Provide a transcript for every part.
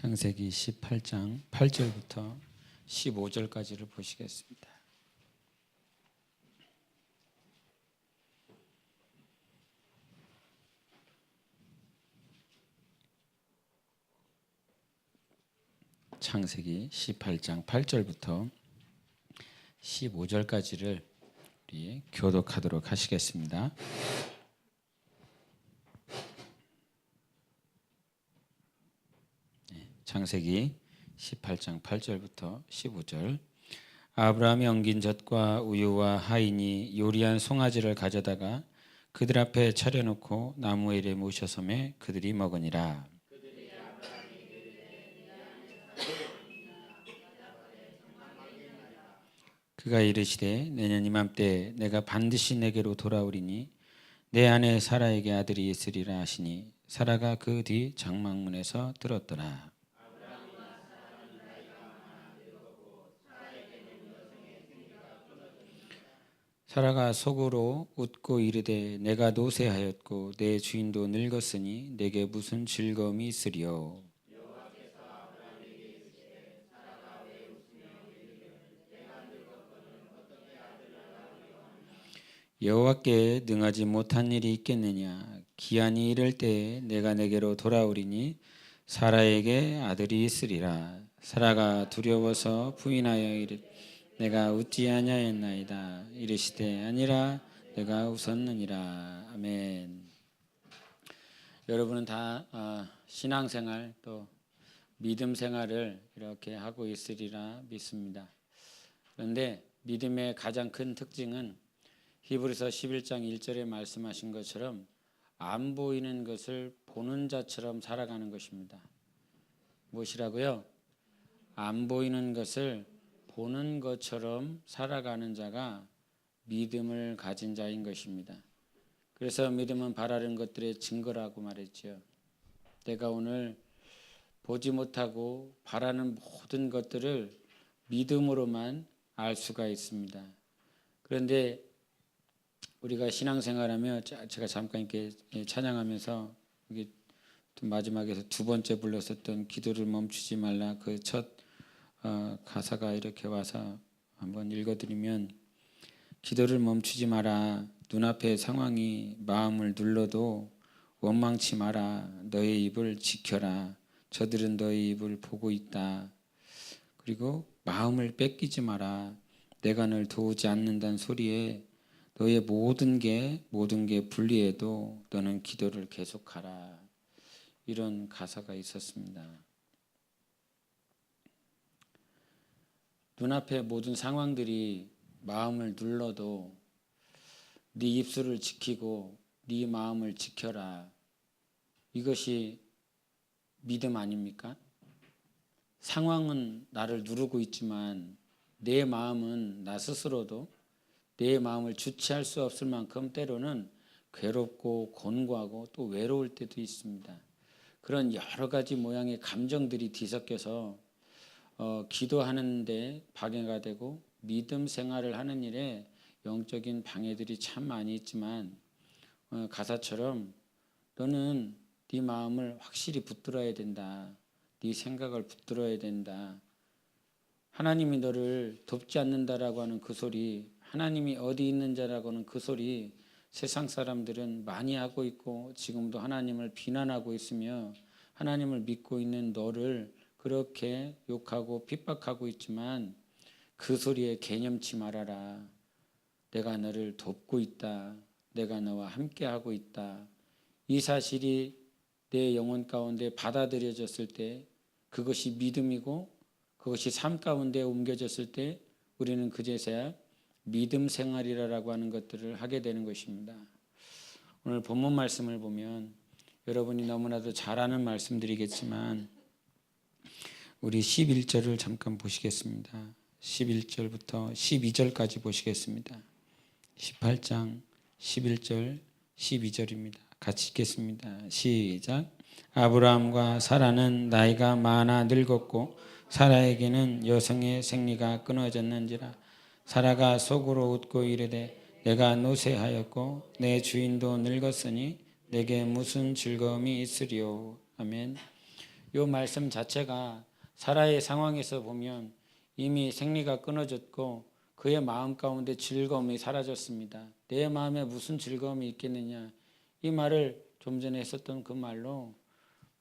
창세기 18장 8절부터 15절까지를 보시겠습니다. 창세기 18장 8절부터 15절까지를 우리 교독하도록 하시겠습니다. 창세기 18장 8절부터 15절. 아브라함이 엉긴 젖과 우유와 하인이 요리한 송아지를 가져다가 그들 앞에 차려놓고 나무 아래 모셔섬에 그들이 먹으니라. 그가 이르시되 내년 이맘때 내가 반드시 내게로 돌아오리니 내 아내 사라에게 아들이 있으리라 하시니 사라가 그 뒤 장막문에서 들었더라. 사라가 속으로 웃고 이르되 내가 노쇠하였고 내 주인도 늙었으니 내게 무슨 즐거움이 있으리요. 여호와께 능하지 못한 일이 있겠느냐. 기한이 이를 때에 내가 내게로 돌아오리니 사라에게 아들이 있으리라. 사라가 두려워서 부인하여 이르되 내가 웃지 아니하였나이다. 이르시되 아니라 내가 웃었느니라. 아멘. 여러분은 다 신앙생활 또 믿음 생활을 이렇게 하고 있으리라 믿습니다. 그런데 믿음의 가장 큰 특징은 히브리서 11장 1절에 말씀하신 것처럼 안 보이는 것을 보는 자처럼 살아가는 것입니다. 무엇이라고요? 안 보이는 것을 보는 것처럼 살아가는 자가 믿음을 가진 자인 것입니다. 그래서 믿음은 바라는 것들의 증거라고 말했죠. 내가 오늘 보지 못하고 바라는 모든 것들을 믿음으로만 알 수가 있습니다. 그런데 우리가 신앙생활하며 제가 잠깐 이렇게 찬양하면서 이게 마지막에서 두 번째 불렀었던 기도를 멈추지 말라 그 첫 가사가 이렇게 와서 한번 읽어드리면 기도를 멈추지 마라. 눈앞의 상황이 마음을 눌러도 원망치 마라. 너의 입을 지켜라. 저들은 너의 입을 보고 있다. 그리고 마음을 뺏기지 마라. 내가 널 도우지 않는다는 소리에 너의 모든 게 불리해도 너는 기도를 계속하라. 이런 가사가 있었습니다. 눈앞의 모든 상황들이 마음을 눌러도 네 입술을 지키고 네 마음을 지켜라. 이것이 믿음 아닙니까? 상황은 나를 누르고 있지만 내 마음은 나 스스로도 내 마음을 주체할 수 없을 만큼 때로는 괴롭고 곤고하고 또 외로울 때도 있습니다. 그런 여러 가지 모양의 감정들이 뒤섞여서 기도하는데 방해가 되고 믿음 생활을 하는 일에 영적인 방해들이 참 많이 있지만 가사처럼 너는 네 마음을 확실히 붙들어야 된다. 네 생각을 붙들어야 된다. 하나님이 너를 돕지 않는다라고 하는 그 소리, 하나님이 어디 있는 자라고 하는 그 소리 세상 사람들은 많이 하고 있고 지금도 하나님을 비난하고 있으며 하나님을 믿고 있는 너를 그렇게 욕하고 핍박하고 있지만 그 소리에 개념치 말아라. 내가 너를 돕고 있다. 내가 너와 함께하고 있다. 이 사실이 내 영혼 가운데 받아들여졌을 때 그것이 믿음이고 그것이 삶 가운데 옮겨졌을 때 우리는 그제서야 믿음 생활이라고 하는 것들을 하게 되는 것입니다. 오늘 본문 말씀을 보면 여러분이 너무나도 잘 아는 말씀들이겠지만 우리 11절을 잠깐 보시겠습니다. 11절부터 12절까지 보시겠습니다. 18장 11절 12절입니다. 같이 읽겠습니다. 시작. 아브라함과 사라는 나이가 많아 늙었고 사라에게는 여성의 생리가 끊어졌는지라. 사라가 속으로 웃고 이르되 내가 노쇠하였고 내 주인도 늙었으니 내게 무슨 즐거움이 있으리요. 아멘. 이 말씀 자체가 사라의 상황에서 보면 이미 생리가 끊어졌고 그의 마음 가운데 즐거움이 사라졌습니다. 내 마음에 무슨 즐거움이 있겠느냐. 이 말을 좀 전에 했었던 그 말로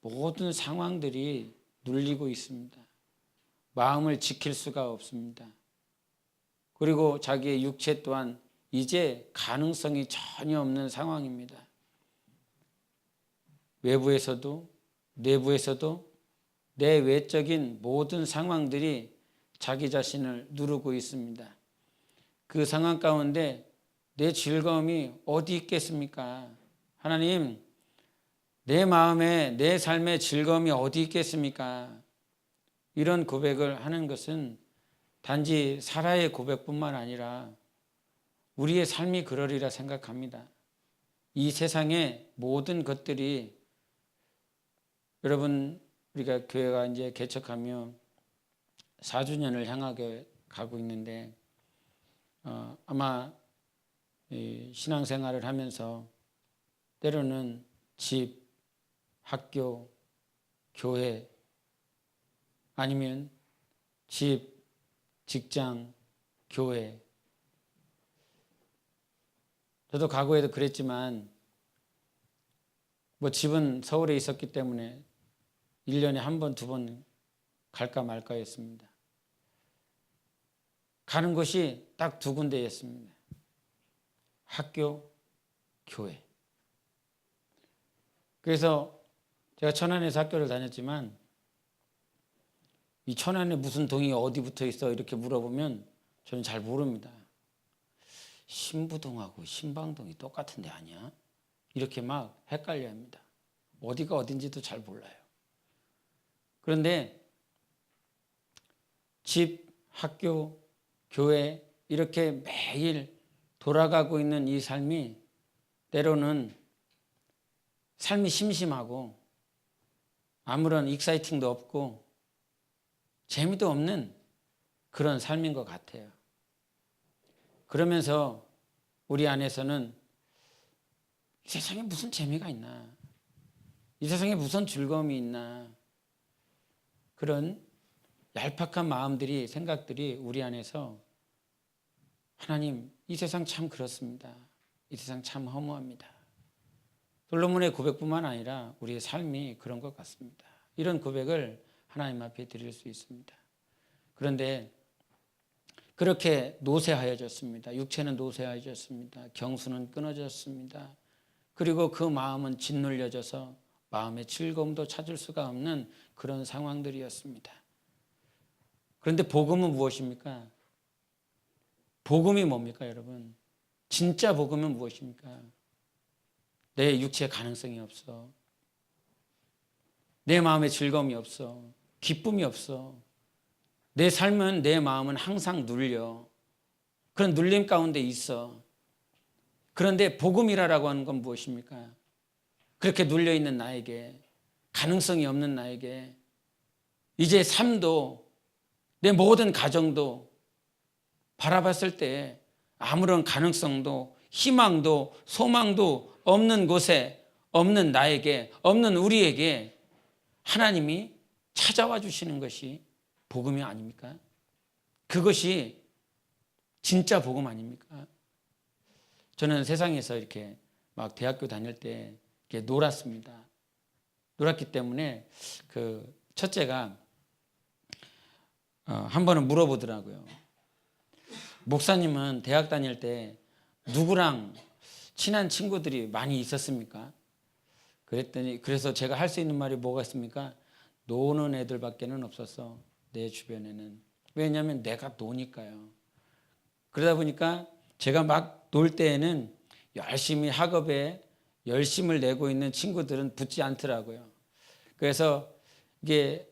모든 상황들이 눌리고 있습니다. 마음을 지킬 수가 없습니다. 그리고 자기의 육체 또한 이제 가능성이 전혀 없는 상황입니다. 외부에서도 내부에서도 내 외적인 모든 상황들이 자기 자신을 누르고 있습니다. 그 상황 가운데 내 즐거움이 어디 있겠습니까? 하나님, 내 마음에 내 삶의 즐거움이 어디 있겠습니까? 이런 고백을 하는 것은 단지 사라의 고백뿐만 아니라 우리의 삶이 그러리라 생각합니다. 이 세상의 모든 것들이 여러분 우리가 교회가 이제 개척하며 4주년을 향하게 가고 있는데 아마 신앙생활을 하면서 때로는 집, 학교, 교회 아니면 집, 직장, 교회 저도 과거에도 그랬지만 뭐 집은 서울에 있었기 때문에 1년에 한 번, 두 번 갈까 말까였습니다. 가는 곳이 딱 두 군데였습니다. 학교, 교회. 그래서 제가 천안에서 학교를 다녔지만 이 천안에 무슨 동이 어디 붙어 있어 이렇게 물어보면 저는 잘 모릅니다. 신부동하고 신방동이 똑같은 데 아니야? 이렇게 막 헷갈려 합니다. 어디가 어딘지도 잘 몰라요. 그런데 집, 학교, 교회 이렇게 매일 돌아가고 있는 이 삶이 때로는 삶이 심심하고 아무런 익사이팅도 없고 재미도 없는 그런 삶인 것 같아요. 그러면서 우리 안에서는 이 세상에 무슨 재미가 있나? 이 세상에 무슨 즐거움이 있나? 그런 얄팍한 마음들이 생각들이 우리 안에서 하나님 이 세상 참 그렇습니다. 이 세상 참 허무합니다. 솔로몬의 고백뿐만 아니라 우리의 삶이 그런 것 같습니다. 이런 고백을 하나님 앞에 드릴 수 있습니다. 그런데 그렇게 노쇠하여졌습니다. 육체는 노쇠하여졌습니다. 경수는 끊어졌습니다. 그리고 그 마음은 짓눌려져서 마음의 즐거움도 찾을 수가 없는 그런 상황들이었습니다. 그런데 복음은 무엇입니까? 복음이 뭡니까, 여러분? 진짜 복음은 무엇입니까? 내 육체에 가능성이 없어. 내 마음에 즐거움이 없어. 기쁨이 없어. 내 삶은, 내 마음은 항상 눌려. 그런 눌림 가운데 있어. 그런데 복음이라고 하는 건 무엇입니까? 그렇게 눌려있는 나에게, 가능성이 없는 나에게 이제 삶도 내 모든 가정도 바라봤을 때 아무런 가능성도 희망도 소망도 없는 곳에 없는 나에게, 없는 우리에게 하나님이 찾아와 주시는 것이 복음이 아닙니까? 그것이 진짜 복음 아닙니까? 저는 세상에서 이렇게 막 대학교 다닐 때 이렇게 놀았습니다. 놀았기 때문에 그 첫째가 한 번은 물어보더라고요. 목사님은 대학 다닐 때 누구랑 친한 친구들이 많이 있었습니까? 그랬더니 그래서 제가 할 수 있는 말이 뭐가 있습니까? 노는 애들밖에는 없었어. 내 주변에는. 왜냐하면 내가 노니까요. 그러다 보니까 제가 막 놀 때에는 열심히 학업에 열심을 내고 있는 친구들은 붙지 않더라고요. 그래서 이게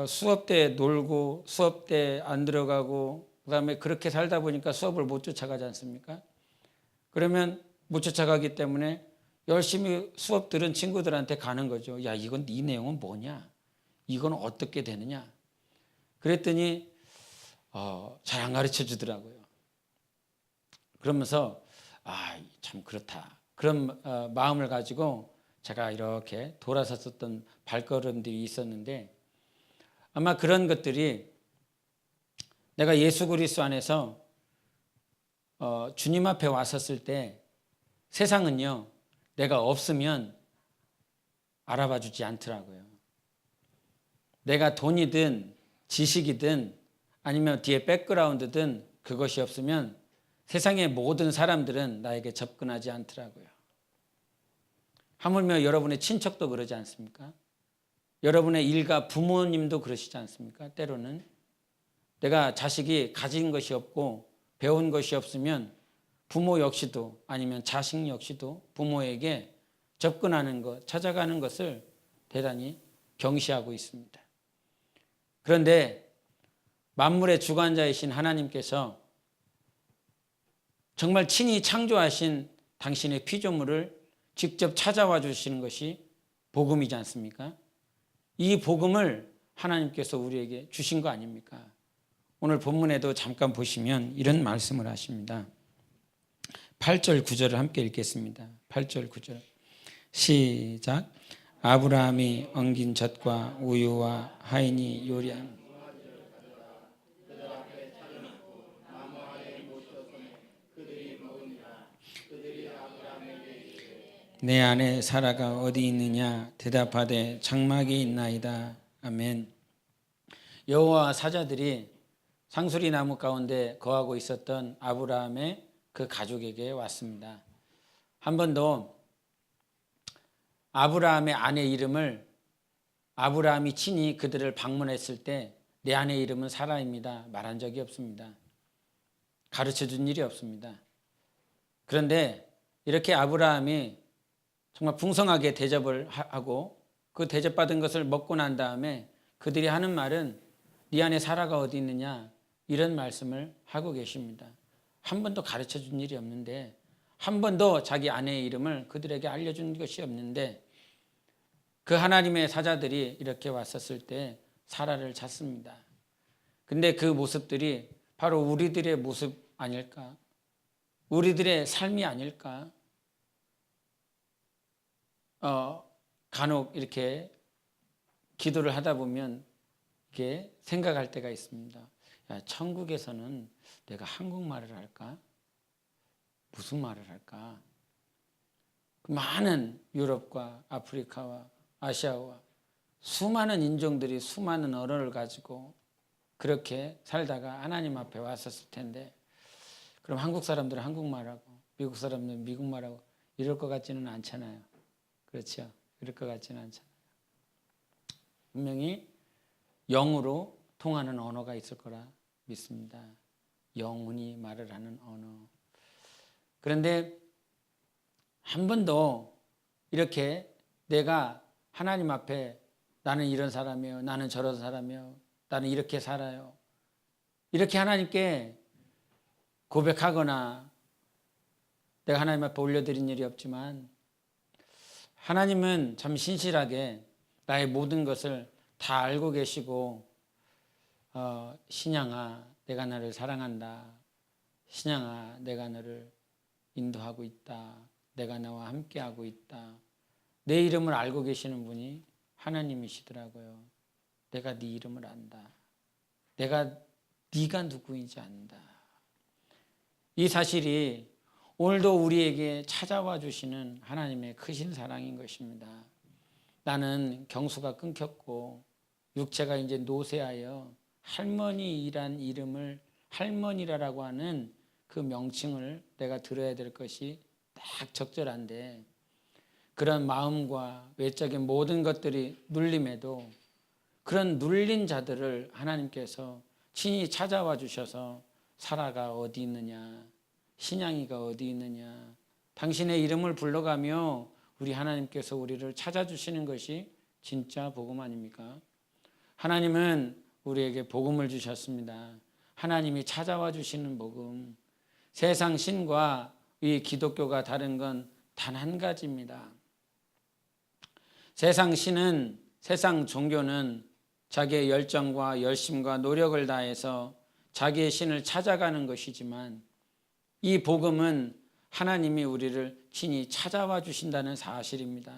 수업 때 놀고 수업 때 안 들어가고 그다음에 그렇게 살다 보니까 수업을 못 쫓아가지 않습니까? 그러면 못 쫓아가기 때문에 열심히 수업 들은 친구들한테 가는 거죠. 야, 이건 이 내용은 뭐냐? 이건 어떻게 되느냐? 그랬더니 잘 안 가르쳐 주더라고요. 그러면서 참 그렇다. 그런 마음을 가지고 제가 이렇게 돌아섰었던 발걸음들이 있었는데 아마 그런 것들이 내가 예수 그리스도 안에서 주님 앞에 왔었을 때 세상은요 내가 없으면 알아봐 주지 않더라고요. 내가 돈이든 지식이든 아니면 뒤에 백그라운드든 그것이 없으면 세상의 모든 사람들은 나에게 접근하지 않더라고요. 하물며 여러분의 친척도 그러지 않습니까? 여러분의 일가 부모님도 그러시지 않습니까? 때로는 내가 자식이 가진 것이 없고 배운 것이 없으면 부모 역시도 아니면 자식 역시도 부모에게 접근하는 것, 찾아가는 것을 대단히 경시하고 있습니다. 그런데 만물의 주관자이신 하나님께서 정말 친히 창조하신 당신의 피조물을 직접 찾아와 주시는 것이 복음이지 않습니까? 이 복음을 하나님께서 우리에게 주신 거 아닙니까? 오늘 본문에도 잠깐 보시면 이런 말씀을 하십니다. 8절 9절을 함께 읽겠습니다. 8절 9절 시작. 아브라함이 엉긴 젖과 우유와 하인이 요리한 내 아내 사라가 어디 있느냐 대답하되 장막에 있나이다. 아멘. 여호와 사자들이 상수리 나무 가운데 거하고 있었던 아브라함의 그 가족에게 왔습니다. 한 번도 아브라함의 아내 이름을 아브라함이 친히 그들을 방문했을 때 내 아내 이름은 사라입니다 말한 적이 없습니다. 가르쳐 준 일이 없습니다. 그런데 이렇게 아브라함이 정말 풍성하게 대접을 하고 그 대접받은 것을 먹고 난 다음에 그들이 하는 말은 네 안에 사라가 어디 있느냐 이런 말씀을 하고 계십니다. 한 번도 가르쳐 준 일이 없는데 한 번도 자기 아내의 이름을 그들에게 알려준 것이 없는데 그 하나님의 사자들이 이렇게 왔었을 때 사라를 찾습니다. 근데 그 모습들이 바로 우리들의 모습 아닐까? 우리들의 삶이 아닐까? 간혹 이렇게 기도를 하다 보면 이렇게 생각할 때가 있습니다. 야, 천국에서는 내가 한국말을 할까? 무슨 말을 할까? 많은 유럽과 아프리카와 아시아와 수많은 인종들이 수많은 언어를 가지고 그렇게 살다가 하나님 앞에 왔었을 텐데 그럼 한국 사람들은 한국말하고 미국 사람들은 미국말하고 이럴 것 같지는 않잖아요. 그렇죠? 이럴 것 같지는 않잖아요. 분명히 영으로 통하는 언어가 있을 거라 믿습니다. 영혼이 말을 하는 언어. 그런데 한 번도 이렇게 내가 하나님 앞에 나는 이런 사람이에요. 나는 저런 사람이에요. 나는 이렇게 살아요. 이렇게 하나님께 고백하거나 내가 하나님 앞에 올려드린 일이 없지만 하나님은 참 신실하게 나의 모든 것을 다 알고 계시고 신양아 내가 너를 사랑한다. 신양아 내가 너를 인도하고 있다. 내가 너와 함께하고 있다. 내 이름을 알고 계시는 분이 하나님이시더라고요. 내가 네 이름을 안다. 내가 네가 누구인지 안다. 이 사실이 오늘도 우리에게 찾아와 주시는 하나님의 크신 사랑인 것입니다. 나는 경수가 끊겼고 육체가 이제 노쇠하여 할머니란 이름을 할머니라고 하는 그 명칭을 내가 들어야 될 것이 딱 적절한데 그런 마음과 외적인 모든 것들이 눌림에도 그런 눌린 자들을 하나님께서 친히 찾아와 주셔서 사라가 어디 있느냐 신양이가 어디 있느냐 당신의 이름을 불러가며 우리 하나님께서 우리를 찾아주시는 것이 진짜 복음 아닙니까? 하나님은 우리에게 복음을 주셨습니다. 하나님이 찾아와 주시는 복음. 세상 신과 이 기독교가 다른 건 단 한 가지입니다. 세상 신은 세상 종교는 자기의 열정과 열심과 노력을 다해서 자기의 신을 찾아가는 것이지만 이 복음은 하나님이 우리를 친히 찾아와 주신다는 사실입니다.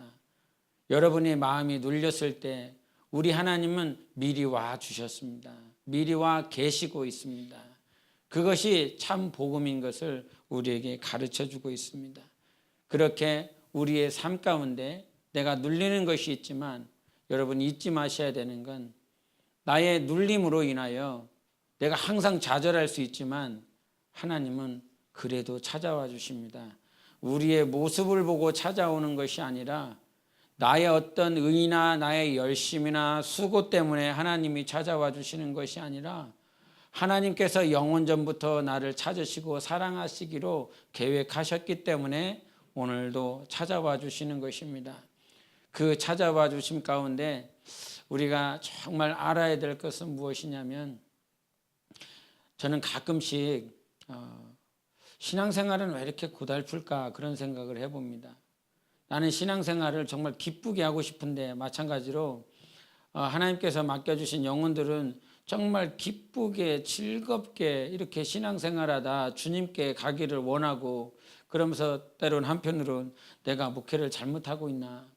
여러분의 마음이 눌렸을 때 우리 하나님은 미리 와 주셨습니다. 미리 와 계시고 있습니다. 그것이 참 복음인 것을 우리에게 가르쳐 주고 있습니다. 그렇게 우리의 삶 가운데 내가 눌리는 것이 있지만 여러분 잊지 마셔야 되는 건 나의 눌림으로 인하여 내가 항상 좌절할 수 있지만 하나님은 그래도 찾아와 주십니다. 우리의 모습을 보고 찾아오는 것이 아니라 나의 어떤 의나 나의 열심이나 수고 때문에 하나님이 찾아와 주시는 것이 아니라 하나님께서 영원전부터 나를 찾으시고 사랑하시기로 계획하셨기 때문에 오늘도 찾아와 주시는 것입니다. 그 찾아와 주심 가운데 우리가 정말 알아야 될 것은 무엇이냐면 저는 가끔씩 신앙생활은 왜 이렇게 고달플까 그런 생각을 해봅니다. 나는 신앙생활을 정말 기쁘게 하고 싶은데 마찬가지로 하나님께서 맡겨주신 영혼들은 정말 기쁘게 즐겁게 이렇게 신앙생활하다 주님께 가기를 원하고 그러면서 때로는 한편으로는 내가 목회를 잘못하고 있나.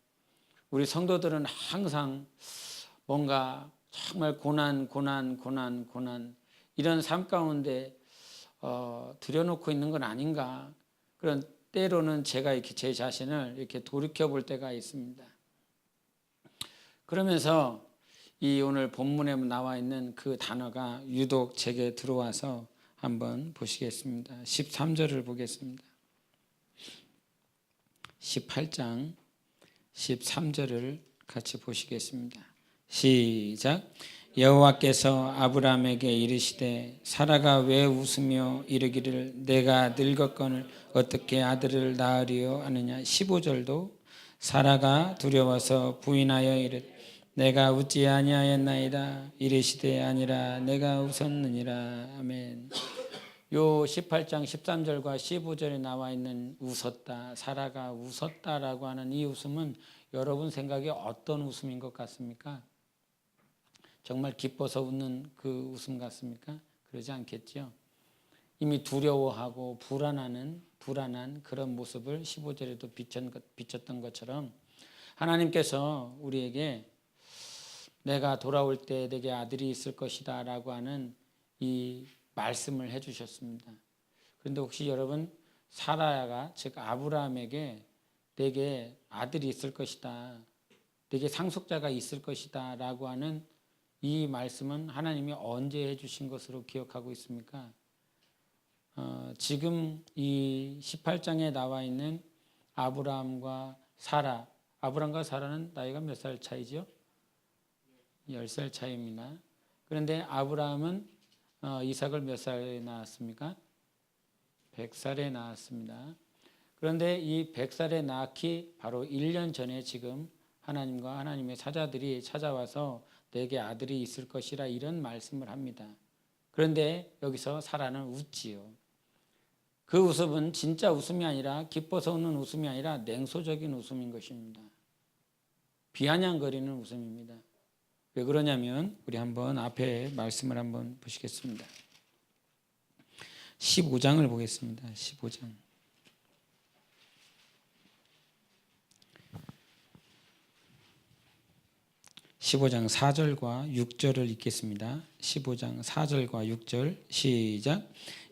우리 성도들은 항상 뭔가 정말 고난 이런 삶 가운데 들여놓고 있는 건 아닌가. 그런 때로는 제가 이렇게 제 자신을 이렇게 돌이켜 볼 때가 있습니다. 그러면서 이 오늘 본문에 나와 있는 그 단어가 유독 제게 들어와서 한번 보시겠습니다. 13절을 보겠습니다. 18장 13절을 같이 보시겠습니다. 시작. 여호와께서 아브라함에게 이르시되 사라가 왜 웃으며 이르기를 내가 늙었거늘 어떻게 아들을 낳으리요 하느냐. 15절도 사라가 두려워서 부인하여 이르되 내가 웃지 아니하였나이다 이르시되 아니라 내가 웃었느니라. 아멘. 요 18장 13절과 15절에 나와 있는 웃었다, 사라가 웃었다라고 하는 이 웃음은 여러분 생각에 어떤 웃음인 것 같습니까? 정말 기뻐서 웃는 그 웃음 같습니까? 그러지 않겠죠. 이미 두려워하고 불안한 그런 모습을 15절에도 비쳤던 것처럼 하나님께서 우리에게 내가 돌아올 때 내게 아들이 있을 것이다 라고 하는 이 말씀을 해주셨습니다. 그런데 혹시 여러분 사라가 즉 아브라함에게 내게 아들이 있을 것이다, 내게 상속자가 있을 것이다 라고 하는 이 말씀은 하나님이 언제 해주신 것으로 기억하고 있습니까? 지금 이 18장에 나와 있는 아브라함과 사라, 아브라함과 사라는 나이가 몇 살 차이죠? 10살 차이입니다. 그런데 아브라함은 이삭을 몇 살에 낳았습니까? 100살에 낳았습니다. 그런데 이 100살에 낳기 바로 1년 전에 지금 하나님과 하나님의 사자들이 찾아와서 내게 아들이 있을 것이라 이런 말씀을 합니다. 그런데 여기서 사라는 웃지요. 그 웃음은 진짜 웃음이 아니라 기뻐서 웃는 웃음이 아니라 냉소적인 웃음인 것입니다. 비아냥거리는 웃음입니다. 왜 그러냐면 우리 한번 앞에 말씀을 한번 보시겠습니다. 15장을 보겠습니다. 15장. 15장 4절과 6절을 읽겠습니다. 15장 4절과 6절 시작.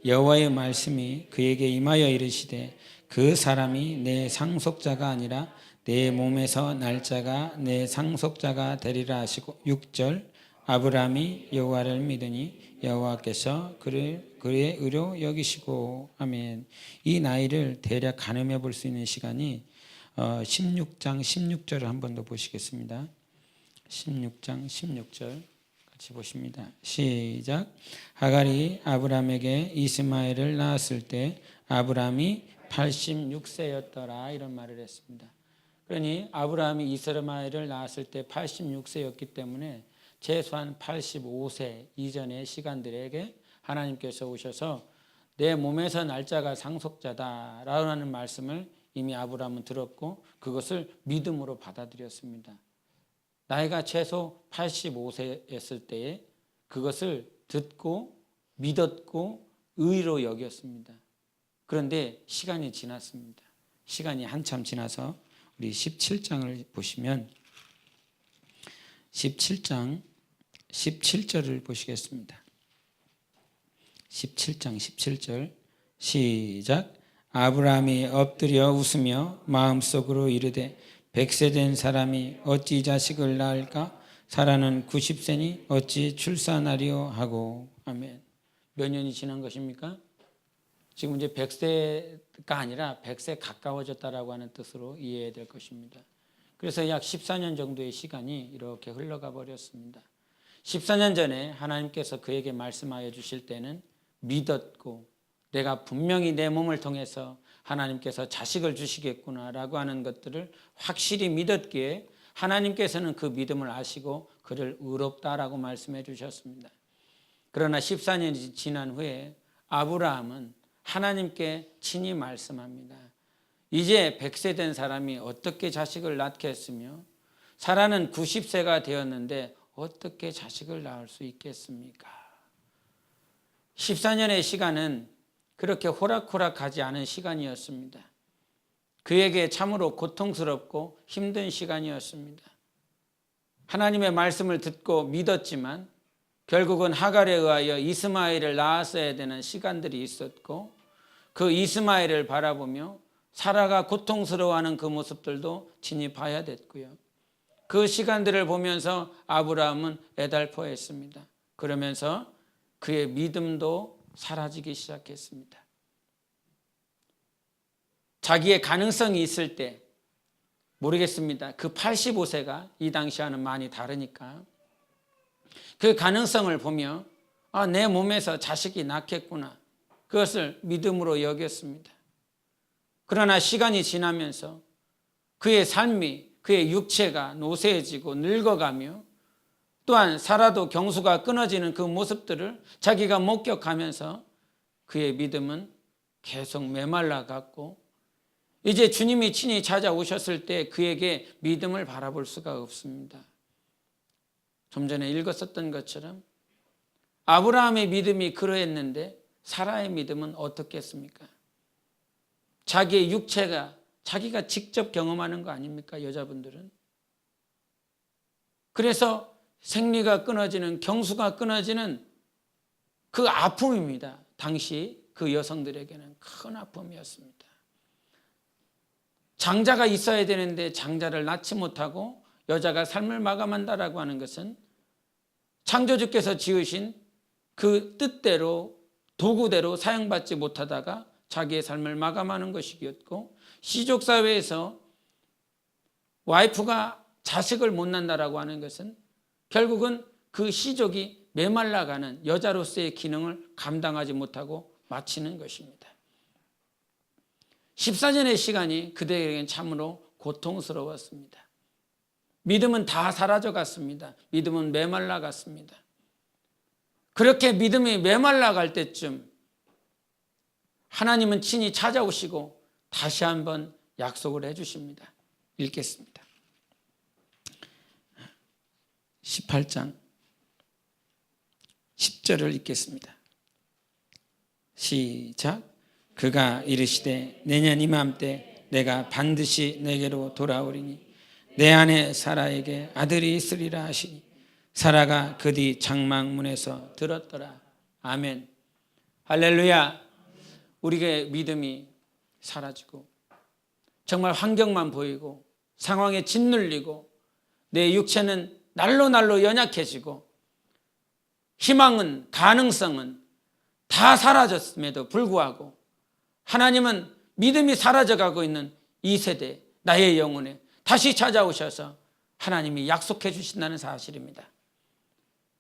여호와의 말씀이 그에게 임하여 이르시되 그 사람이 내 상속자가 아니라 내 몸에서 날 자가 내 상속자가 되리라 하시고 6절 아브라함이 여호와를 믿으니 여호와께서 그의 의로 여기시고. 아멘. 이 나이를 대략 가늠해 볼 수 있는 시간이 16장 16절을 한 번 더 보시겠습니다. 16장 16절 같이 보십니다. 시작. 하갈이 아브라함에게 이스마엘을 낳았을 때 아브라함이 86세였더라 이런 말을 했습니다. 그러니 아브라함이 이스마엘을 낳았을 때 86세였기 때문에 최소한 85세 이전의 시간들에게 하나님께서 오셔서 내 몸에서 날짜가 상속자다라는 말씀을 이미 아브라함은 들었고 그것을 믿음으로 받아들였습니다. 나이가 최소 85세였을 때에 그것을 듣고 믿었고 의로 여겼습니다. 그런데 시간이 지났습니다. 시간이 한참 지나서 우리 17장을 보시면 17장 17절을 보시겠습니다. 17장 17절 시작. 아브라함이 엎드려 웃으며 마음속으로 이르되 100세 된 사람이 어찌 자식을 낳을까? 사라는 90세니 어찌 출산하리요 하고. 아멘. 몇 년이 지난 것입니까? 지금 이제 100세가 아니라 100세 가까워졌다라고 하는 뜻으로 이해해야 될 것입니다. 그래서 약 14년 정도의 시간이 이렇게 흘러가 버렸습니다. 14년 전에 하나님께서 그에게 말씀하여 주실 때는 믿었고, 내가 분명히 내 몸을 통해서 하나님께서 자식을 주시겠구나라고 하는 것들을 확실히 믿었기에 하나님께서는 그 믿음을 아시고 그를 의롭다라고 말씀해 주셨습니다. 그러나 14년이 지난 후에 아브라함은 하나님께 친히 말씀합니다. 이제 100세 된 사람이 어떻게 자식을 낳겠으며 사라는 90세가 되었는데 어떻게 자식을 낳을 수 있겠습니까? 14년의 시간은 그렇게 호락호락하지 않은 시간이었습니다. 그에게 참으로 고통스럽고 힘든 시간이었습니다. 하나님의 말씀을 듣고 믿었지만 결국은 하갈에 의하여 이스마엘을 낳았어야 되는 시간들이 있었고, 그 이스마엘을 바라보며 사라가 고통스러워하는 그 모습들도 친히 봐야 됐고요. 그 시간들을 보면서 아브라함은 애달퍼했습니다. 그러면서 그의 믿음도 사라지기 시작했습니다. 자기의 가능성이 있을 때, 모르겠습니다. 그 85세가 이 당시와는 많이 다르니까 그 가능성을 보며 내 몸에서 자식이 낳겠구나, 그것을 믿음으로 여겼습니다. 그러나 시간이 지나면서 그의 삶이, 그의 육체가 노쇠해지고 늙어가며 또한 살아도 경수가 끊어지는 그 모습들을 자기가 목격하면서 그의 믿음은 계속 메말라갔고, 이제 주님이 친히 찾아오셨을 때 그에게 믿음을 바라볼 수가 없습니다. 좀 전에 읽었었던 것처럼 아브라함의 믿음이 그러했는데 사라의 믿음은 어떻겠습니까? 자기의 육체가 자기가 직접 경험하는 거 아닙니까? 여자분들은. 그래서 생리가 끊어지는, 경수가 끊어지는 그 아픔입니다. 당시 그 여성들에게는 큰 아픔이었습니다. 장자가 있어야 되는데 장자를 낳지 못하고 여자가 삶을 마감한다라고 하는 것은 창조주께서 지으신 그 뜻대로, 도구대로 사용받지 못하다가 자기의 삶을 마감하는 것이었고, 시족사회에서 와이프가 자식을 못 낳는다라고 하는 것은 결국은 그 시족이 메말라가는, 여자로서의 기능을 감당하지 못하고 마치는 것입니다. 14년의 시간이 그들에게는 참으로 고통스러웠습니다. 믿음은 다 사라져갔습니다. 믿음은 메말라갔습니다. 그렇게 믿음이 메말라갈 때쯤 하나님은 친히 찾아오시고 다시 한번 약속을 해주십니다. 읽겠습니다. 18장 10절을 읽겠습니다. 시작. 그가 이르시되 내년 이맘때 내가 반드시 내게로 돌아오리니 내 아내 사라에게 아들이 있으리라 하시니 사라가 그 뒤 장막문에서 들었더라. 아멘. 할렐루야. 우리의 믿음이 사라지고 정말 환경만 보이고 상황에 짓눌리고 내 육체는 날로 날로 연약해지고 희망은, 가능성은 다 사라졌음에도 불구하고 하나님은 믿음이 사라져가고 있는 이 세대, 나의 영혼에 다시 찾아오셔서 하나님이 약속해 주신다는 사실입니다.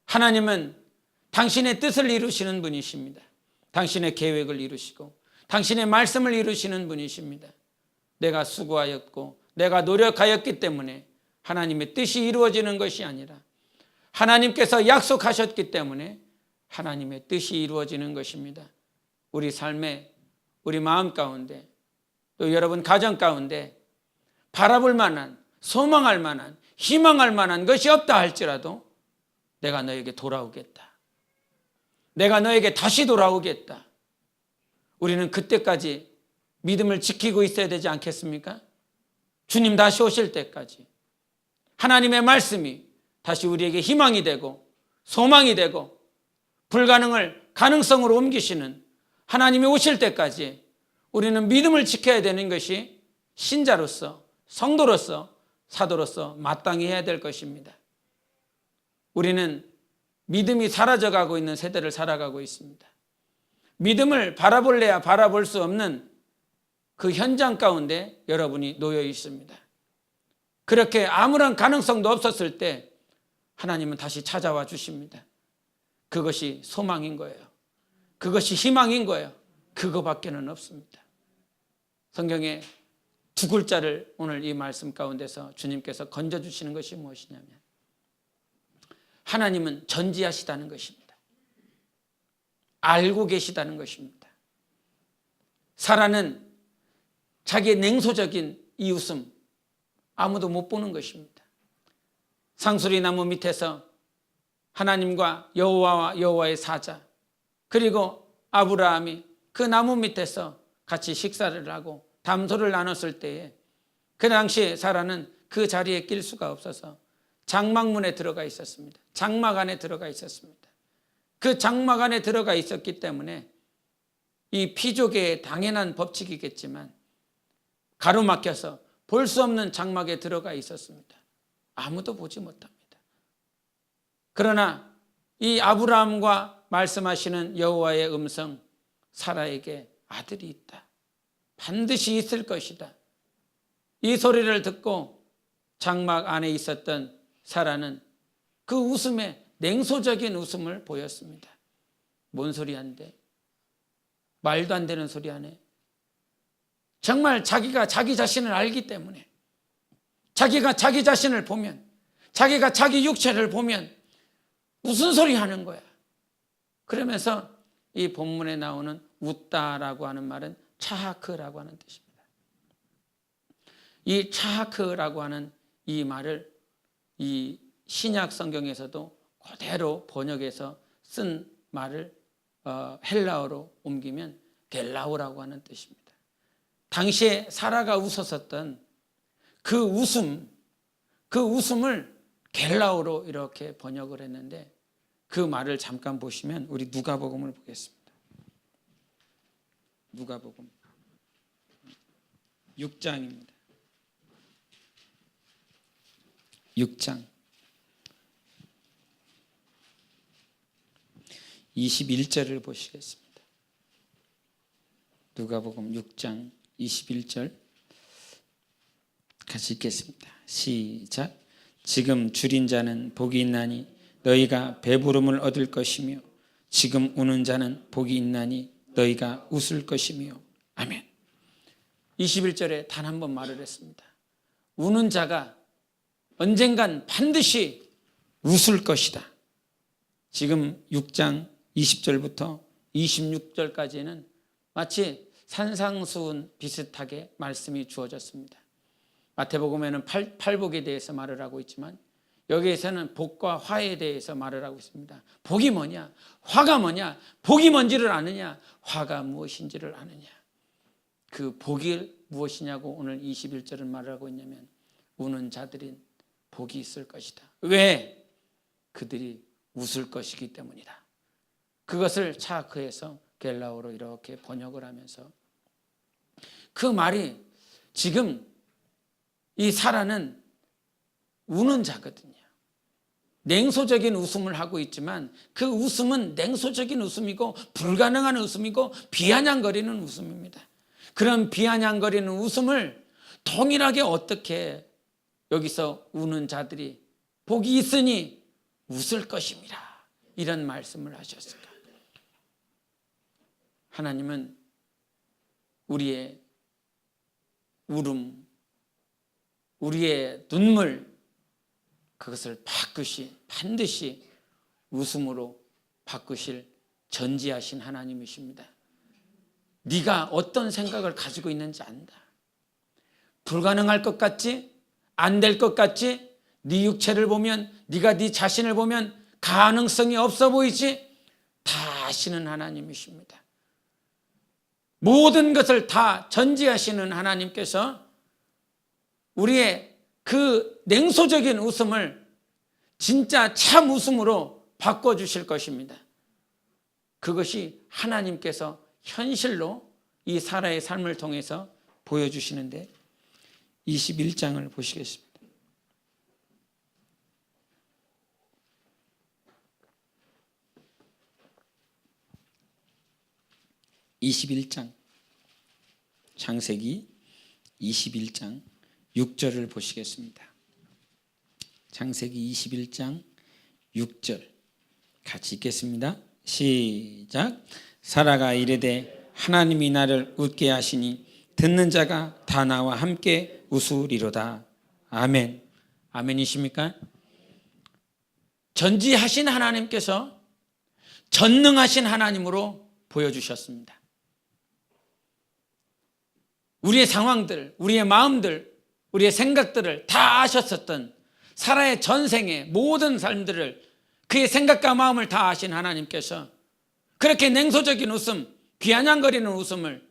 하나님은 당신의 뜻을 이루시는 분이십니다. 당신의 계획을 이루시고 당신의 말씀을 이루시는 분이십니다. 내가 수고하였고 내가 노력하였기 때문에 하나님의 뜻이 이루어지는 것이 아니라 하나님께서 약속하셨기 때문에 하나님의 뜻이 이루어지는 것입니다. 우리 삶에, 우리 마음 가운데, 또 여러분 가정 가운데 바라볼 만한, 소망할 만한, 희망할 만한 것이 없다 할지라도 내가 너에게 돌아오겠다. 내가 너에게 다시 돌아오겠다. 우리는 그때까지 믿음을 지키고 있어야 되지 않겠습니까? 주님 다시 오실 때까지 하나님의 말씀이 다시 우리에게 희망이 되고 소망이 되고 불가능을 가능성으로 옮기시는 하나님이 오실 때까지 우리는 믿음을 지켜야 되는 것이 신자로서, 성도로서, 사도로서 마땅히 해야 될 것입니다. 우리는 믿음이 사라져가고 있는 세대를 살아가고 있습니다. 믿음을 바라볼래야 바라볼 수 없는 그 현장 가운데 여러분이 놓여 있습니다. 그렇게 아무런 가능성도 없었을 때 하나님은 다시 찾아와 주십니다. 그것이 소망인 거예요. 그것이 희망인 거예요. 그거밖에는 없습니다. 성경에 두 글자를 오늘 이 말씀 가운데서 주님께서 건져주시는 것이 무엇이냐면 하나님은 전지하시다는 것입니다. 알고 계시다는 것입니다. 사라는 자기의 냉소적인 이 웃음 아무도 못 보는 것입니다. 상수리 나무 밑에서 하나님과 여호와와 여호와의 사자 그리고 아브라함이 그 나무 밑에서 같이 식사를 하고 담소를 나눴을 때에 그 당시에 사라는 그 자리에 낄 수가 없어서 장막문에 들어가 있었습니다. 장막 안에 들어가 있었습니다. 그 장막 안에 들어가 있었기 때문에 이 피조계의 당연한 법칙이겠지만 가로막혀서 볼 수 없는 장막에 들어가 있었습니다. 아무도 보지 못합니다. 그러나 이 아브라함과 말씀하시는 여호와의 음성 사라에게 아들이 있다. 반드시 있을 것이다. 이 소리를 듣고 장막 안에 있었던 사라는 그 웃음에 냉소적인 웃음을 보였습니다. 뭔 소리 한데? 말도 안 되는 소리 하네. 정말 자기가 자기 자신을 알기 때문에 자기가 자기 자신을 보면 자기가 자기 육체를 보면 무슨 소리 하는 거야. 그러면서 이 본문에 나오는 웃다라고 하는 말은 차하크라고 하는 뜻입니다. 이 차하크라고 하는 이 말을 이 신약 성경에서도 그대로 번역해서 쓴 말을 헬라어로 옮기면 겔라오라고 하는 뜻입니다. 당시에 사라가 웃었었던 그 웃음을 겔라오로 이렇게 번역을 했는데 그 말을 잠깐 보시면 우리 누가복음을 보겠습니다. 누가복음 6장입니다. 6장 21절을 보시겠습니다. 누가복음 6장 21절 같이 읽겠습니다. 시작. 지금 줄인 자는 복이 있나니 너희가 배부름을 얻을 것이며 지금 우는 자는 복이 있나니 너희가 웃을 것이며. 아멘. 21절에 단 한 번 말을 했습니다. 우는 자가 언젠간 반드시 웃을 것이다. 지금 6장 20절부터 26절까지는 마치 산상수훈 비슷하게 말씀이 주어졌습니다. 마태복음에는 팔복에 대해서 말을 하고 있지만 여기에서는 복과 화에 대해서 말을 하고 있습니다. 복이 뭐냐? 화가 뭐냐? 복이 뭔지를 아느냐? 화가 무엇인지를 아느냐? 그 복이 무엇이냐고 오늘 21절은 말을 하고 있냐면 우는 자들인 복이 있을 것이다. 왜? 그들이 웃을 것이기 때문이다. 그것을 차크해서 겔라어로 이렇게 번역을 하면서 그 말이 지금 이 사라는 우는 자거든요. 냉소적인 웃음을 하고 있지만 그 웃음은 냉소적인 웃음이고 불가능한 웃음이고 비아냥거리는 웃음입니다. 그런 비아냥거리는 웃음을 동일하게 어떻게 여기서 우는 자들이 복이 있으니 웃을 것입니다. 이런 말씀을 하셨을까? 하나님은 우리의 울음, 우리의 눈물 그것을 반드시 웃음으로 바꾸실 전지하신 하나님이십니다. 네가 어떤 생각을 가지고 있는지 안다. 불가능할 것 같지? 안 될 것 같지? 네 육체를 보면 네가 네 자신을 보면 가능성이 없어 보이지? 다 아시는 하나님이십니다. 모든 것을 다 전지하시는 하나님께서 우리의 그 냉소적인 웃음을 진짜 참 웃음으로 바꿔주실 것입니다. 그것이 하나님께서 현실로 이 사라의 삶을 통해서 보여주시는데 21장을 보시겠습니다. 21장 창세기 21장 6절을 보시겠습니다. 창세기 21장 6절 같이 읽겠습니다. 시작. 사라가 이르되 하나님이 나를 웃게 하시니 듣는 자가 다 나와 함께 웃으리로다. 아멘. 아멘이십니까? 전지하신 하나님께서 전능하신 하나님으로 보여주셨습니다. 우리의 상황들, 우리의 마음들, 우리의 생각들을 다 아셨었던 사라의 전생의 모든 삶들을 그의 생각과 마음을 다 아신 하나님께서 그렇게 냉소적인 웃음, 비아냥거리는 웃음을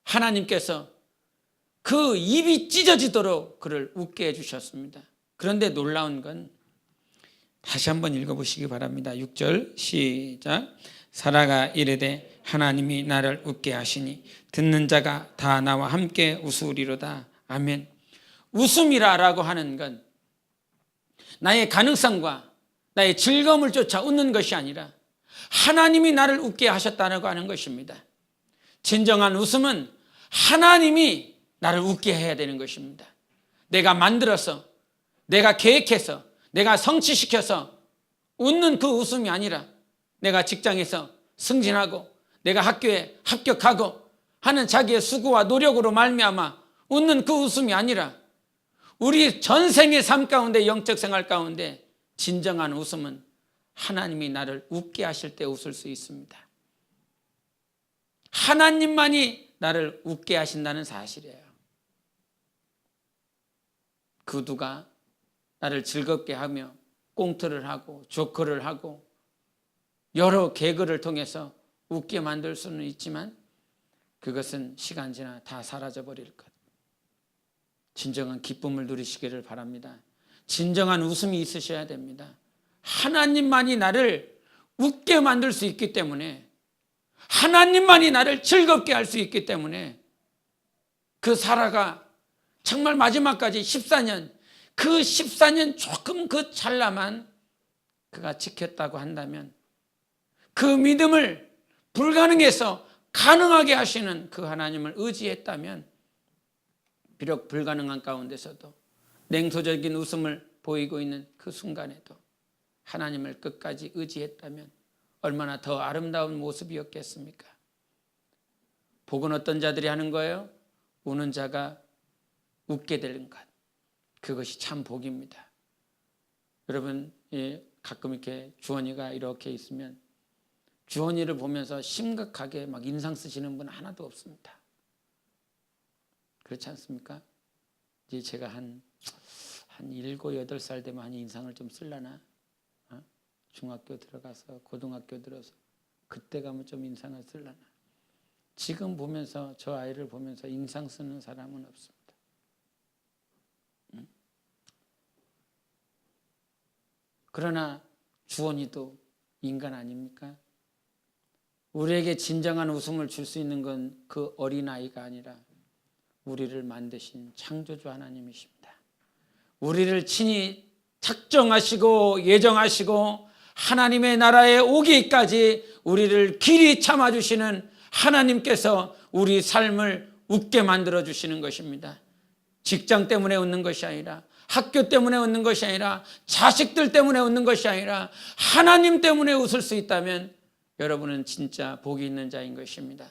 하나님께서 그 입이 찢어지도록 그를 웃게 해주셨습니다. 그런데 놀라운 건 다시 한번 읽어보시기 바랍니다. 6절 시작. 사라가 이르되 하나님이 나를 웃게 하시니 듣는 자가 다 나와 함께 웃으리로다. 아멘. 웃음이라고 하는 건 나의 가능성과 나의 즐거움을 쫓아 웃는 것이 아니라 하나님이 나를 웃게 하셨다고 하는 것입니다. 진정한 웃음은 하나님이 나를 웃게 해야 되는 것입니다. 내가 만들어서, 내가 계획해서, 내가 성취시켜서 웃는 그 웃음이 아니라 내가 직장에서 승진하고 내가 학교에 합격하고 하는 자기의 수고와 노력으로 말미암아 웃는 그 웃음이 아니라 우리 전생의 삶 가운데, 영적 생활 가운데 진정한 웃음은 하나님이 나를 웃게 하실 때 웃을 수 있습니다. 하나님만이 나를 웃게 하신다는 사실이에요. 그 누가 나를 즐겁게 하며 꽁트를 하고 조커를 하고 여러 개그를 통해서 웃게 만들 수는 있지만 그것은 시간 지나 다 사라져버릴 것. 진정한 기쁨을 누리시기를 바랍니다. 진정한 웃음이 있으셔야 됩니다. 하나님만이 나를 웃게 만들 수 있기 때문에, 하나님만이 나를 즐겁게 할 수 있기 때문에 그 사라가 정말 마지막까지 14년, 그 14년 조금 그 찰나만 그가 지켰다고 한다면 그 믿음을 불가능해서 가능하게 하시는 그 하나님을 의지했다면 비록 불가능한 가운데서도 냉소적인 웃음을 보이고 있는 그 순간에도 하나님을 끝까지 의지했다면 얼마나 더 아름다운 모습이었겠습니까? 복은 어떤 자들이 하는 거예요? 우는 자가 웃게 되는 것. 그것이 참 복입니다. 여러분, 가끔 이렇게 주원이가 이렇게 있으면 주원이를 보면서 심각하게 막 인상 쓰시는 분 하나도 없습니다. 그렇지 않습니까? 이제 제가 한 7, 8살 되면 한 인상을 좀 쓰려나? 중학교 들어가서 고등학교 들어서 그때 가면 좀 인상을 쓰려나? 지금 보면서 저 아이를 보면서 인상 쓰는 사람은 없습니다. 그러나 주원이도 인간 아닙니까? 우리에게 진정한 웃음을 줄 수 있는 건 그 어린아이가 아니라 우리를 만드신 창조주 하나님이십니다. 우리를 친히 작정하시고 예정하시고 하나님의 나라에 오기까지 우리를 길이 참아주시는 하나님께서 우리 삶을 웃게 만들어주시는 것입니다. 직장 때문에 웃는 것이 아니라, 학교 때문에 웃는 것이 아니라, 자식들 때문에 웃는 것이 아니라 하나님 때문에 웃을 수 있다면 여러분은 진짜 복이 있는 자인 것입니다.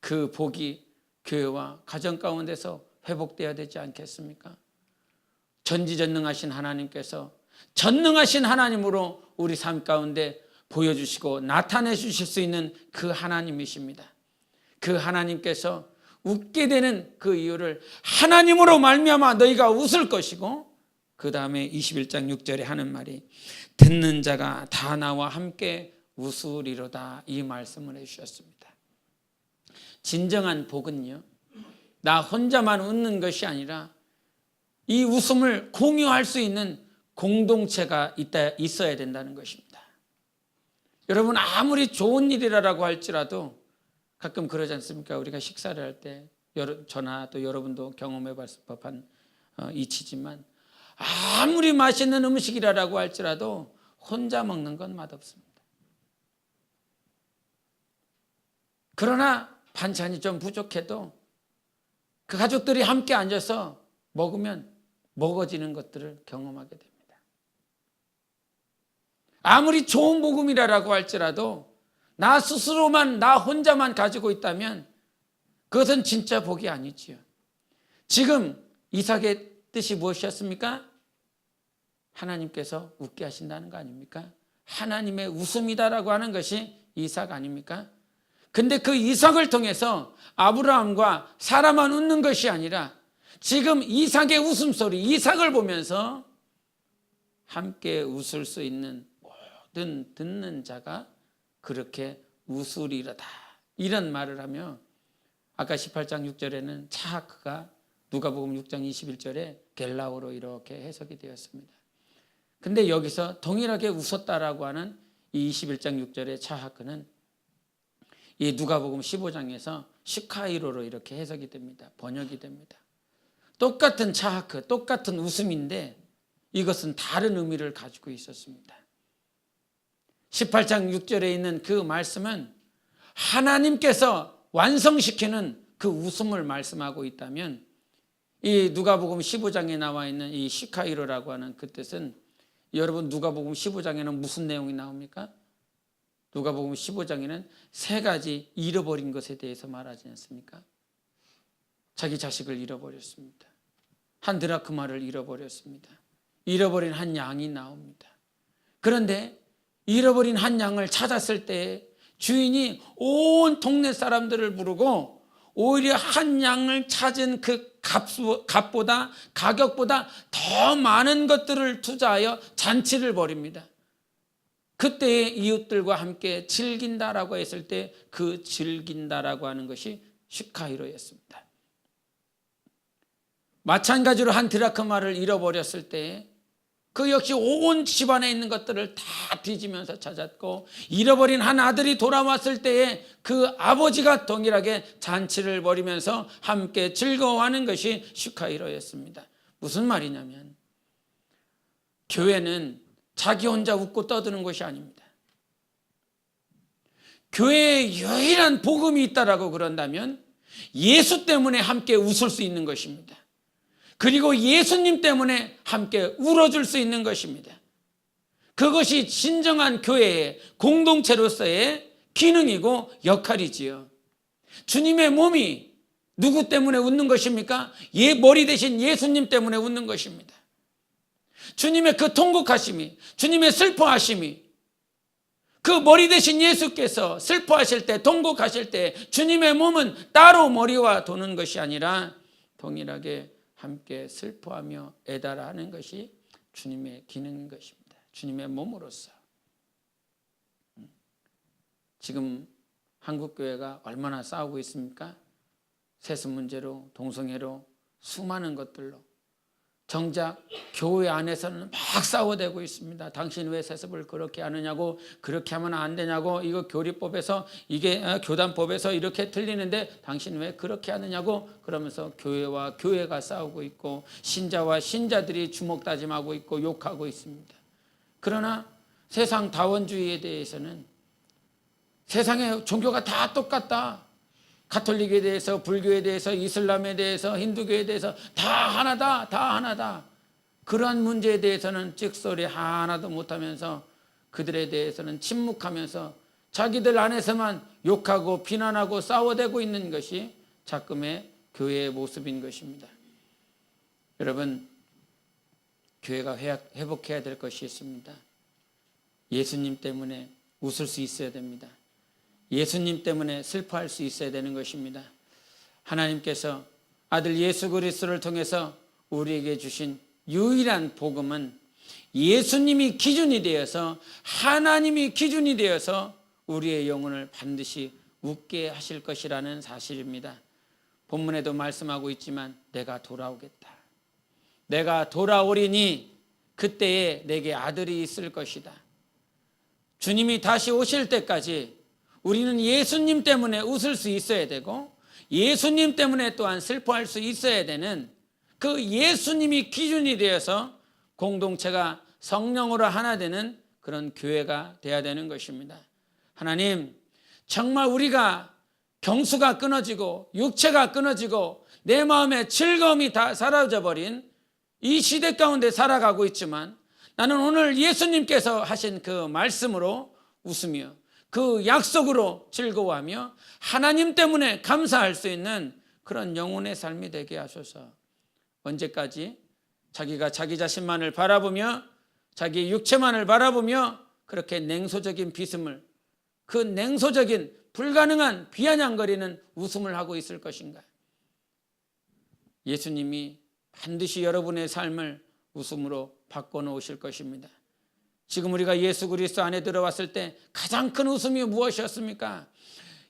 그 복이 교회와 가정 가운데서 회복되어야 되지 않겠습니까? 전지전능하신 하나님께서 전능하신 하나님으로 우리 삶 가운데 보여주시고 나타내 주실 수 있는 그 하나님이십니다. 그 하나님께서 웃게 되는 그 이유를 하나님으로 말미암아 너희가 웃을 것이고, 그 다음에 21장 6절에 하는 말이 듣는 자가 다 나와 함께 웃으리로다, 이 말씀을 해주셨습니다. 진정한 복은요, 나 혼자만 웃는 것이 아니라 이 웃음을 공유할 수 있는 공동체가 있어야 된다는 것입니다. 여러분, 아무리 좋은 일이라고 할지라도 가끔 그러지 않습니까? 우리가 식사를 할 때 저나 또 여러분도 경험해 봤을 법한 이치지만, 아무리 맛있는 음식이라고 할지라도 혼자 먹는 건 맛없습니다. 그러나 반찬이 좀 부족해도 그 가족들이 함께 앉아서 먹으면 먹어지는 것들을 경험하게 됩니다. 아무리 좋은 복음이라고 할지라도 나 스스로만, 나 혼자만 가지고 있다면 그것은 진짜 복이 아니지요. 지금 이삭의 뜻이 무엇이었습니까? 하나님께서 웃게 하신다는 거 아닙니까? 하나님의 웃음이다라고 하는 것이 이삭 아닙니까? 근데 그 이삭을 통해서 아브라함과 사라만 웃는 것이 아니라 지금 이삭의 웃음소리, 이삭을 보면서 함께 웃을 수 있는 모든 듣는 자가 그렇게 웃으리로다, 이런 말을 하며, 아까 18장 6절에는 차하크가 누가복음 6장 21절에 겔라오로 이렇게 해석이 되었습니다. 근데 여기서 동일하게 웃었다라고 하는 이 21장 6절의 차하크는 이 누가복음 15장에서 시카이로로 이렇게 해석이 됩니다. 번역이 됩니다. 똑같은 차하크, 똑같은 웃음인데 이것은 다른 의미를 가지고 있었습니다. 18장 6절에 있는 그 말씀은 하나님께서 완성시키는 그 웃음을 말씀하고 있다면, 이 누가복음 15장에 나와 있는 이 시카이로라고 하는 그 뜻은, 여러분 누가복음 15장에는 무슨 내용이 나옵니까? 누가복음 15장에는 세 가지 잃어버린 것에 대해서 말하지 않습니까? 자기 자식을 잃어버렸습니다. 한 드라크마를 잃어버렸습니다. 잃어버린 한 양이 나옵니다. 그런데 잃어버린 한 양을 찾았을 때 주인이 온 동네 사람들을 부르고 오히려 한 양을 찾은 그 값보다, 가격보다 더 많은 것들을 투자하여 잔치를 벌입니다. 그때 이웃들과 함께 즐긴다라고 했을 때 그 즐긴다라고 하는 것이 시카이로였습니다. 마찬가지로 한 드라크마를 잃어버렸을 때 그 역시 온 집안에 있는 것들을 다 뒤지면서 찾았고, 잃어버린 한 아들이 돌아왔을 때에 그 아버지가 동일하게 잔치를 벌이면서 함께 즐거워하는 것이 시카이로였습니다. 무슨 말이냐면, 교회는 자기 혼자 웃고 떠드는 것이 아닙니다. 교회에 유일한 복음이 있다라고 그런다면 예수 때문에 함께 웃을 수 있는 것입니다. 그리고 예수님 때문에 함께 울어줄 수 있는 것입니다. 그것이 진정한 교회의 공동체로서의 기능이고 역할이지요. 주님의 몸이 누구 때문에 웃는 것입니까? 머리 대신 예수님 때문에 웃는 것입니다. 주님의 그 통곡하심이, 주님의 슬퍼하심이, 그 머리 대신 예수께서 슬퍼하실 때, 통곡하실 때 주님의 몸은 따로 머리와 도는 것이 아니라 동일하게 함께 슬퍼하며 애달아하는 것이 주님의 기능인 것입니다. 주님의 몸으로서. 지금 한국교회가 얼마나 싸우고 있습니까? 세습 문제로, 동성애로, 수많은 것들로. 정작 교회 안에서는 막 싸워대고 있습니다. 당신 왜 세습을 그렇게 하느냐고, 그렇게 하면 안 되냐고, 이거 교리법에서, 이게 교단법에서 이렇게 틀리는데 당신 왜 그렇게 하느냐고, 그러면서 교회와 교회가 싸우고 있고 신자와 신자들이 주먹다짐하고 있고 욕하고 있습니다. 그러나 세상 다원주의에 대해서는 세상의 종교가 다 똑같다, 가톨릭에 대해서, 불교에 대해서, 이슬람에 대해서, 힌두교에 대해서 다 하나다, 다 하나다, 그러한 문제에 대해서는 찍소리 하나도 못하면서 그들에 대해서는 침묵하면서 자기들 안에서만 욕하고 비난하고 싸워대고 있는 것이 작금의 교회의 모습인 것입니다. 여러분, 교회가 회복해야 될 것이 있습니다. 예수님 때문에 웃을 수 있어야 됩니다. 예수님 때문에 슬퍼할 수 있어야 되는 것입니다. 하나님께서 아들 예수 그리스도를 통해서 우리에게 주신 유일한 복음은 예수님이 기준이 되어서, 하나님이 기준이 되어서 우리의 영혼을 반드시 웃게 하실 것이라는 사실입니다. 본문에도 말씀하고 있지만 내가 돌아오겠다, 내가 돌아오리니 그때에 내게 아들이 있을 것이다. 주님이 다시 오실 때까지 우리는 예수님 때문에 웃을 수 있어야 되고 예수님 때문에 또한 슬퍼할 수 있어야 되는 그 예수님이 기준이 되어서 공동체가 성령으로 하나 되는 그런 교회가 되어야 되는 것입니다. 하나님, 정말 우리가 경수가 끊어지고 육체가 끊어지고 내 마음의 즐거움이 다 사라져버린 이 시대 가운데 살아가고 있지만 나는 오늘 예수님께서 하신 그 말씀으로 웃으며 그 약속으로 즐거워하며 하나님 때문에 감사할 수 있는 그런 영혼의 삶이 되게 하소서. 언제까지 자기가 자기 자신만을 바라보며 자기 육체만을 바라보며 그렇게 냉소적인 비슴을, 그 냉소적인 불가능한 비아냥거리는 웃음을 하고 있을 것인가? 예수님이 반드시 여러분의 삶을 웃음으로 바꿔놓으실 것입니다. 지금 우리가 예수 그리스도 안에 들어왔을 때 가장 큰 웃음이 무엇이었습니까?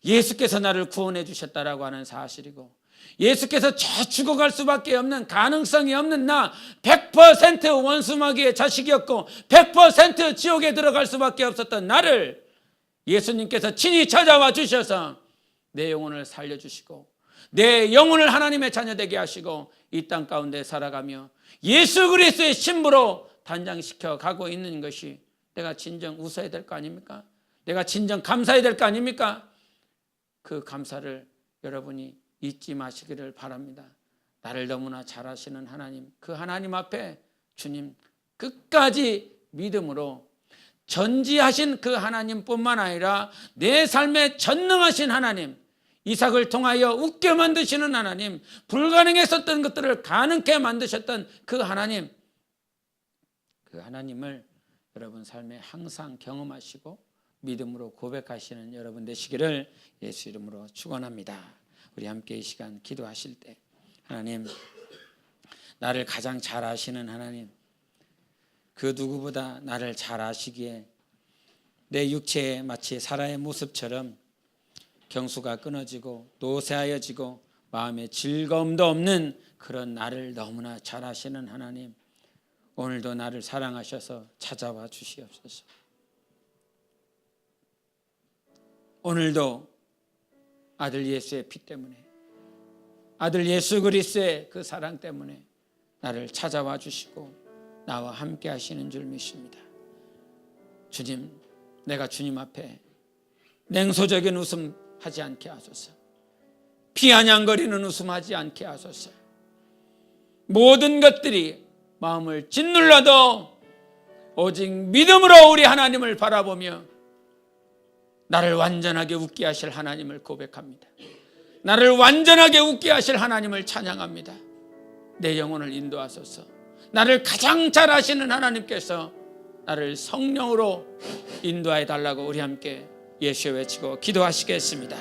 예수께서 나를 구원해 주셨다라고 하는 사실이고, 예수께서 저 죽어갈 수밖에 없는 가능성이 없는 나 100% 원수마귀의 자식이었고 100% 지옥에 들어갈 수밖에 없었던 나를 예수님께서 친히 찾아와 주셔서 내 영혼을 살려주시고 내 영혼을 하나님의 자녀되게 하시고 이 땅 가운데 살아가며 예수 그리스도의 신부로 단장시켜 가고 있는 것이 내가 진정 웃어야 될 거 아닙니까? 내가 진정 감사해야 될 거 아닙니까? 그 감사를 여러분이 잊지 마시기를 바랍니다. 나를 너무나 잘 아시는 하나님, 그 하나님 앞에 주님 끝까지 믿음으로 전지하신 그 하나님뿐만 아니라 내 삶에 전능하신 하나님, 이삭을 통하여 웃게 만드시는 하나님, 불가능했었던 것들을 가능케 만드셨던 그 하나님, 그 하나님을 여러분 삶에 항상 경험하시고 믿음으로 고백하시는 여러분 되시기를 예수 이름으로 축원합니다. 우리 함께 이 시간 기도하실 때 하나님, 나를 가장 잘 아시는 하나님, 그 누구보다 나를 잘 아시기에 내 육체에 마치 사라의 모습처럼 경수가 끊어지고 노쇠하여지고 마음에 즐거움도 없는 그런 나를 너무나 잘 아시는 하나님, 오늘도 나를 사랑하셔서 찾아와 주시옵소서. 오늘도 아들 예수의 피 때문에, 아들 예수 그리스도의 그 사랑 때문에 나를 찾아와 주시고 나와 함께 하시는 줄 믿습니다. 주님, 내가 주님 앞에 냉소적인 웃음 하지 않게 하소서. 비아냥거리는 웃음 하지 않게 하소서. 모든 것들이 마음을 짓눌러도 오직 믿음으로 우리 하나님을 바라보며 나를 완전하게 웃게 하실 하나님을 고백합니다. 나를 완전하게 웃게 하실 하나님을 찬양합니다. 내 영혼을 인도하소서. 나를 가장 잘 아시는 하나님께서 나를 성령으로 인도해 달라고 우리 함께 예수 외치고 기도하시겠습니다.